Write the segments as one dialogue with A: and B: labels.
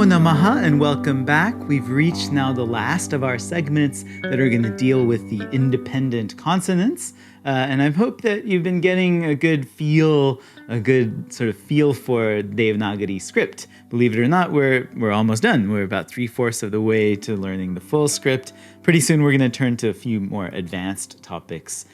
A: Namo Namaha and welcome back. We've reached now the last of our segments that are going to deal with the independent consonants. And I hope that you've been getting a good feel for Devanāgarī script. Believe it or not, we're almost done. We're about 3/4 of the way to learning the full script. Pretty soon we're going to turn to a few more advanced topics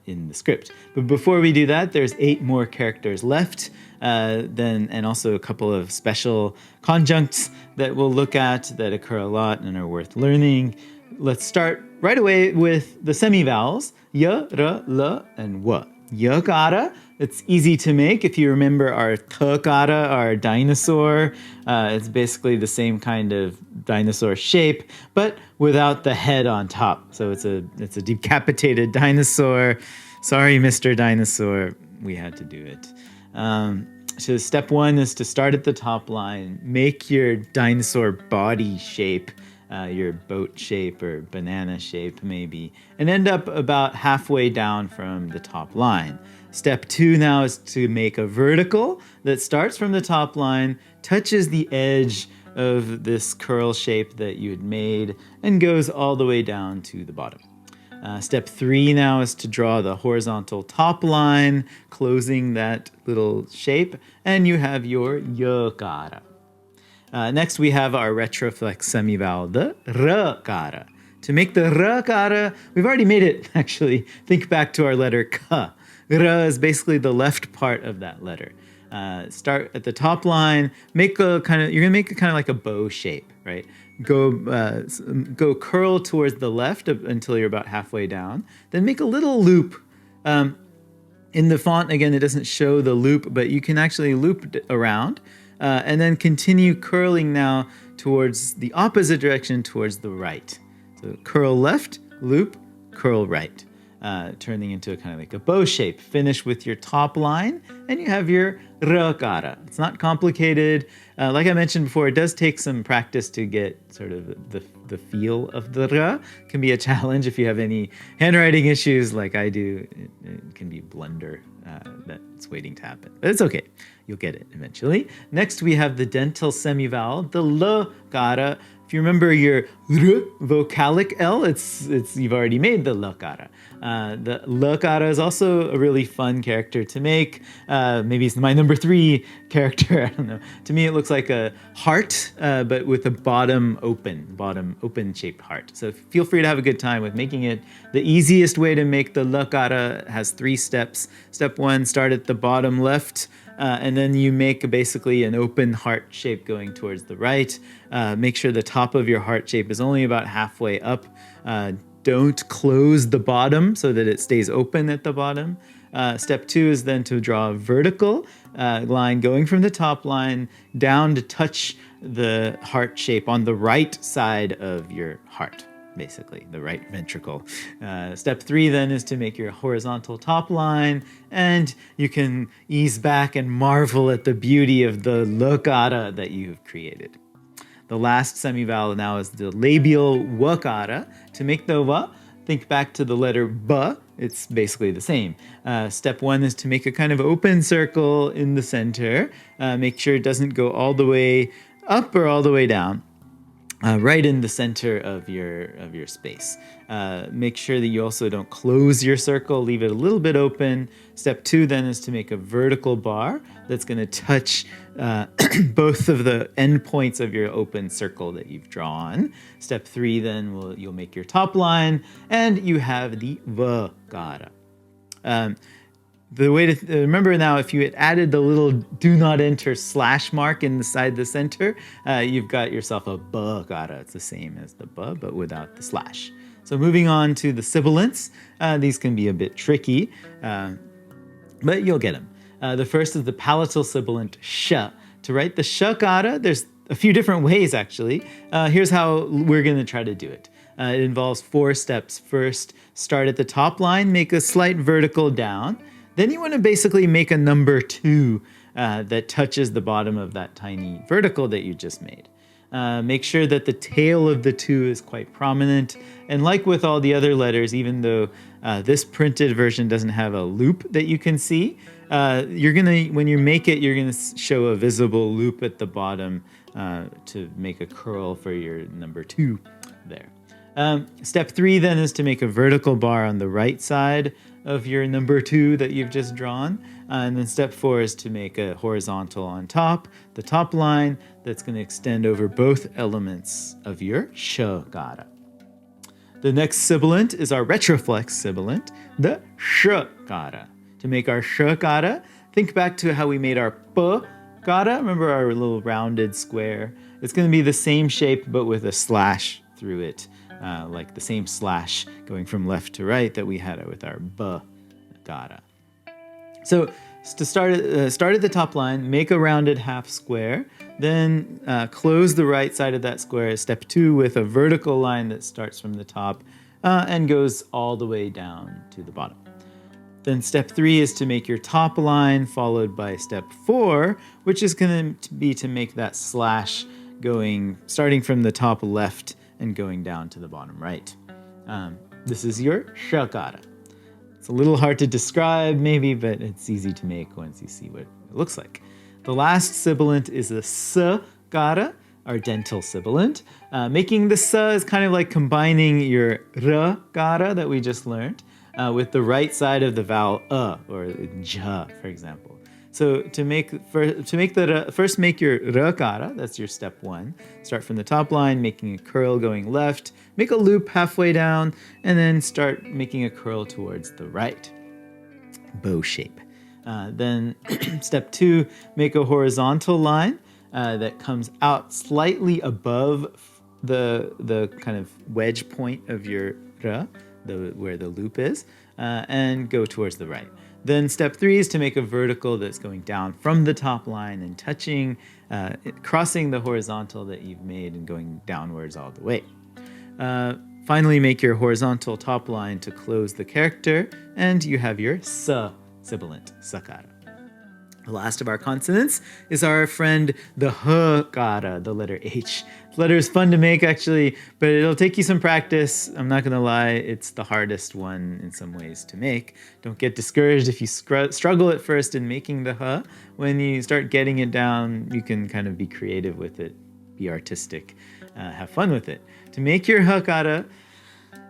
A: in the script. But before we do that, there's 8 more characters left, and also a couple of special conjuncts that we'll look at that occur a lot and are worth learning. Let's start right away with the semivowels, y, r, l, and w. Y Gara, it's easy to make. If you remember our t Gara, our dinosaur, it's basically the same kind of dinosaur shape, but without the head on top. So it's a decapitated dinosaur. Sorry, Mr. Dinosaur, we had to do it. So step 1 is to start at the top line, make your dinosaur body shape, your boat shape or banana shape maybe, and end up about halfway down from the top line. Step 2 now is to make a vertical that starts from the top line, touches the edge of this curl shape that you had made, and goes all the way down to the bottom. Step 3 now is to draw the horizontal top line, closing that little shape, and you have your y Gara. Next we have our Retroflex Semivalde, r Gara. To make the r Gara, we've already made it actually. Think back to our letter k. R is basically the left part of that letter. Start at the top line, you're gonna make it kind of like a bow shape, right? Go curl towards the left until you're about halfway down. Then make a little loop. In the font, again, it doesn't show the loop, but you can actually loop around. And then continue curling now towards the opposite direction, towards the right. So curl left, loop, curl right, turning into a kind of like a bow shape. Finish with your top line, and you have your r Gara. It's not complicated. Like I mentioned before, it does take some practice to get sort of the feel of the r. It can be a challenge if you have any handwriting issues like I do. It can be a blunder that's waiting to happen. But it's okay. You'll get it eventually. Next, we have the dental semivowel, the l Gara. If you remember your r vocalic L, it's you've already made the l Gara. The l Gara is also a really fun character to make. Maybe it's my number 3 character. I don't know. To me, it looks like a heart, but with a bottom open shaped heart. So feel free to have a good time with making it. The easiest way to make the l Gara has 3 steps. Step 1, start at the bottom left. And then you make basically an open heart shape going towards the right. Make sure the top of your heart shape is only about halfway up. Don't close the bottom so that it stays open at the bottom. Step 2 is then to draw a vertical line going from the top line down to touch the heart shape on the right side of your heart. Basically, the right ventricle. Step 3 then is to make your horizontal top line, and you can ease back and marvel at the beauty of the l Gara that you've created. The last semivowel now is the labial w Gara. To make the w, think back to the letter b. It's basically the same. Step 1 is to make a kind of open circle in the center. Make sure it doesn't go all the way up or all the way down. Right in the center of your space. Make sure that you also don't close your circle, leave it a little bit open. Step 2 then is to make a vertical bar that's going to touch both of the endpoints of your open circle that you've drawn. Step 3 then you'll make your top line, and you have the v Gara. The way to remember now, if you had added the little do not enter slash mark inside the center, you've got yourself a b Gara. It's the same as the b, but without the slash. So moving on to the sibilants. These can be a bit tricky, but you'll get them. The first is the Palatal Sibilant Sha. To write the sh Gara, there's a few different ways actually. Here's how we're going to try to do it. It involves 4 steps. First, start at the top line, make a slight vertical down. Then you want to basically make a number 2 that touches the bottom of that tiny vertical that you just made. Make sure that the tail of the 2 is quite prominent. And like with all the other letters, even though this printed version doesn't have a loop that you can see, when you make it, you're gonna show a visible loop at the bottom to make a curl for your number 2 there. Step 3 then is to make a vertical bar on the right side of your number 2 that you've just drawn. And then step 4 is to make a horizontal on top, the top line that's going to extend over both elements of your sh gara. The next sibilant is our retroflex sibilant, the sh gara. To make our sh gara, think back to how we made our p gara. Remember our little rounded square? It's going to be the same shape but with a slash through it. Like the same slash going from left to right that we had with our b gara. So to start at the top line, make a rounded half square, then close the right side of that square, step 2, with a vertical line that starts from the top and goes all the way down to the bottom. Then step 3 is to make your top line, followed by step 4, which is going to be to make that slash starting from the top left and going down to the bottom right. This is your sh gara. It's a little hard to describe maybe, but it's easy to make once you see what it looks like. The last sibilant is the s gara, our dental sibilant. Making the s is kind of like combining your r gara that we just learned with the right side of the vowel or j, for example. So first make your r gara, that's your step 1. Start from the top line, making a curl going left, make a loop halfway down, and then start making a curl towards the right. Bow shape. Then step 2, make a horizontal line that comes out slightly above the kind of wedge point of your r, where the loop is, and go towards the right. Then step 3 is to make a vertical that's going down from the top line and touching, crossing the horizontal that you've made and going downwards all the way. Finally, make your horizontal top line to close the character, and you have your s sibilant, sakara. The last of our consonants is our friend the h gara, the letter H. The letter is fun to make actually, but it'll take you some practice. I'm not going to lie, it's the hardest one in some ways to make. Don't get discouraged if you struggle at first in making the h. When you start getting it down, you can kind of be creative with it, be artistic, have fun with it. To make your h gara,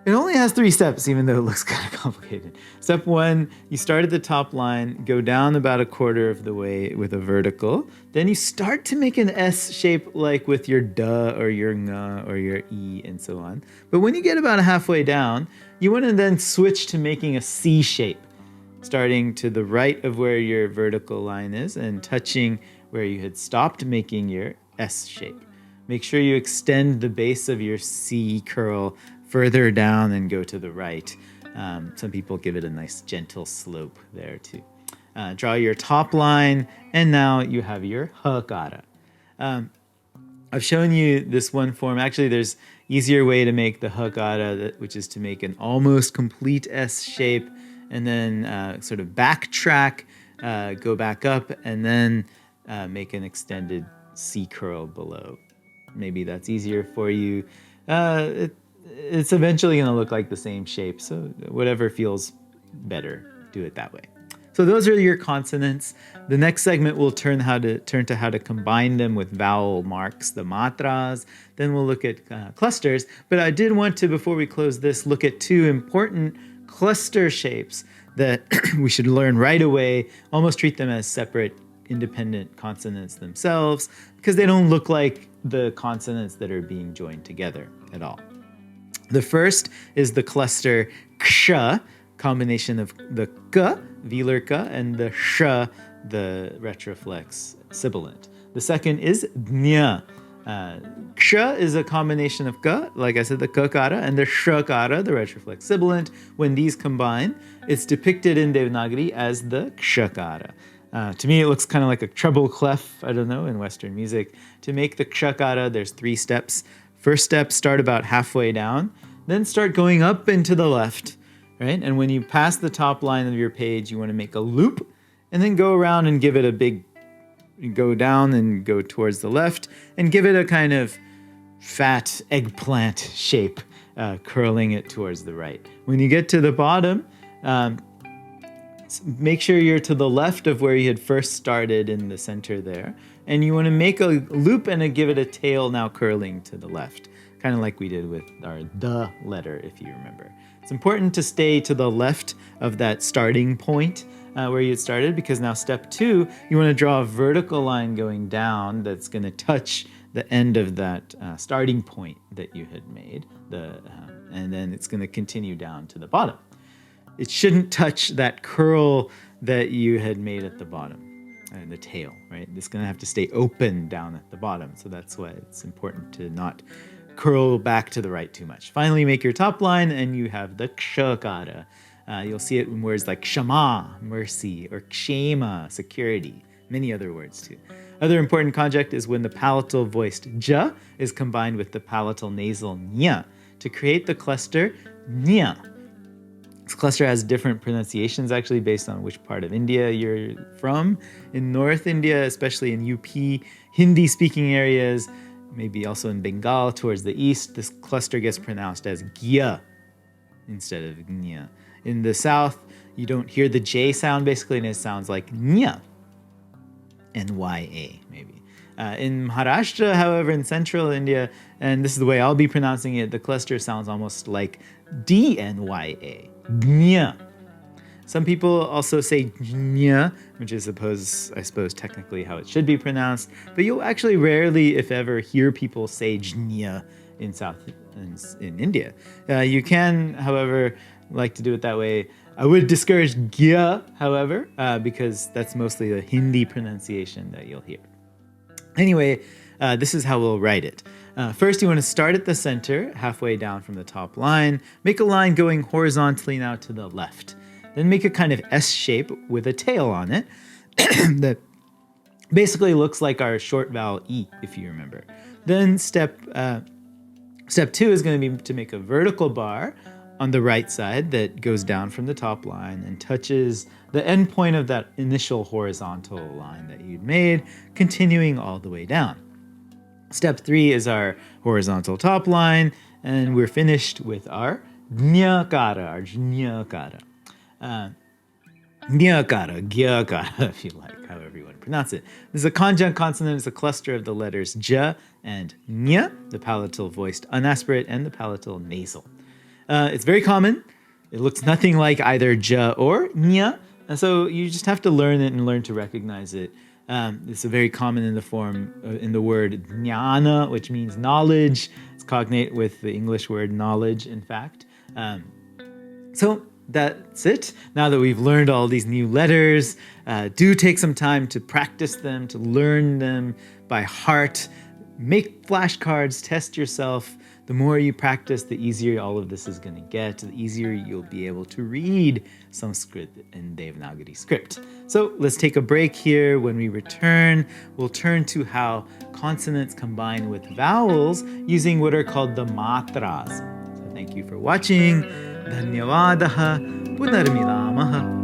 A: it only has 3 steps, even though it looks kind of complicated. Step 1, you start at the top line, go down about a quarter of the way with a vertical. Then you start to make an S shape like with your duh or your ng or your e and so on. But when you get about halfway down, you want to then switch to making a C shape, starting to the right of where your vertical line is and touching where you had stopped making your S shape. Make sure you extend the base of your C curl further down and go to the right. Some people give it a nice gentle slope there too. Draw your top line, and now you have your h gara. I've shown you this one form. Actually, there's easier way to make the h gara, which is to make an almost complete S shape, and then sort of backtrack, go back up, and then make an extended C curl below. Maybe that's easier for you. It's eventually going to look like the same shape, so whatever feels better, do it that way. So those are your consonants. The next segment will turn to how to combine them with vowel marks, the matras. Then we'll look at clusters. But I did want to, before we close this, look at 2 important cluster shapes that we should learn right away, almost treat them as separate, independent consonants themselves, because they don't look like the consonants that are being joined together at all. The first is the cluster ksha, combination of the k, velar k, and the sh, the retroflex sibilant. The second is dnya. Ksha is a combination of k, like I said, the k gara, and the sh gara, the retroflex sibilant. When these combine, it's depicted in Devanāgarī as the ksha gara. To me, it looks kind of like a treble clef, I don't know, in Western music. To make the ksha gara, there's 3 steps. First step, start about halfway down, then start going up and to the left, right? And when you pass the top line of your page, you want to make a loop, and then go around and give it a big, go down and go towards the left, and give it a kind of fat eggplant shape, curling it towards the right. When you get to the bottom, make sure you're to the left of where you had first started in the center there. And you want to make a loop and give it a tail now curling to the left, kind of like we did with our the letter, if you remember. It's important to stay to the left of that starting point where you had started, because now step 2, you want to draw a vertical line going down that's going to touch the end of that starting point that you had made, and then it's going to continue down to the bottom. It shouldn't touch that curl that you had made at the bottom, the tail, right? It's going to have to stay open down at the bottom, so that's why it's important to not curl back to the right too much. Finally, make your top line, and you have the ksha Gara. You'll see it in words like kshama, mercy, or kshema, security, many other words too. Other important conjunct is when the palatal voiced ja is combined with the palatal nasal nya to create the cluster nya. This cluster has different pronunciations actually based on which part of India you're from. In North India, especially in UP, Hindi-speaking areas, maybe also in Bengal towards the east, this cluster gets pronounced as gya instead of nya. In the south, you don't hear the J sound basically, and it sounds like nya, N-Y-A maybe. In Maharashtra, however, in central India, and this is the way I'll be pronouncing it, the cluster sounds almost like D-N-Y-A, gnya. Some people also say gnya, which is I suppose technically how it should be pronounced, but you'll actually rarely, if ever, hear people say gnya in India. You can, however, like to do it that way. I would discourage gya, however, because that's mostly the Hindi pronunciation that you'll hear. Anyway, this is how we'll write it. First, you want to start at the center, halfway down from the top line. Make a line going horizontally now to the left. Then make a kind of S shape with a tail on it that basically looks like our short vowel E, if you remember. Then step 2 is going to be to make a vertical bar on the right side that goes down from the top line and touches the end point of that initial horizontal line that you'd made, continuing all the way down. Step 3 is our horizontal top line, and we're finished with our nya Gara, our nya Gara. Nya Gara, gya Gara, if you like, however you want to pronounce it. This is a conjunct consonant. It's a cluster of the letters j and nya, the palatal voiced unaspirate and the palatal nasal. It's very common. It looks nothing like either j or nya, and so you just have to learn it and learn to recognize it. It's very common in the form, in the word jnana, which means knowledge. It's cognate with the English word knowledge, in fact. So that's it. Now that we've learned all these new letters, do take some time to practice them, to learn them by heart. Make flashcards, test yourself. The more you practice, the easier all of this is going to get, the easier you'll be able to read Sanskrit in Devanāgarī script. So let's take a break here. When we return, we'll turn to how consonants combine with vowels using what are called the matras. So thank you for watching. Dhanyavadaha. Punarmilamaha.